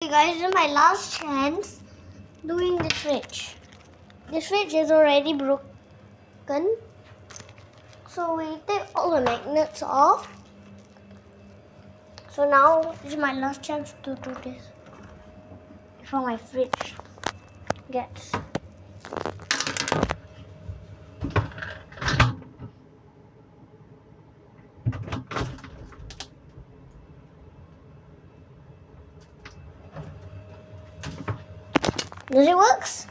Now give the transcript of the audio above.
Okay guys, this is my last chance doing the fridge. The fridge is already broken. So we take all the magnets off. So now this is my last chance to do this before my fridge gets. Does it work?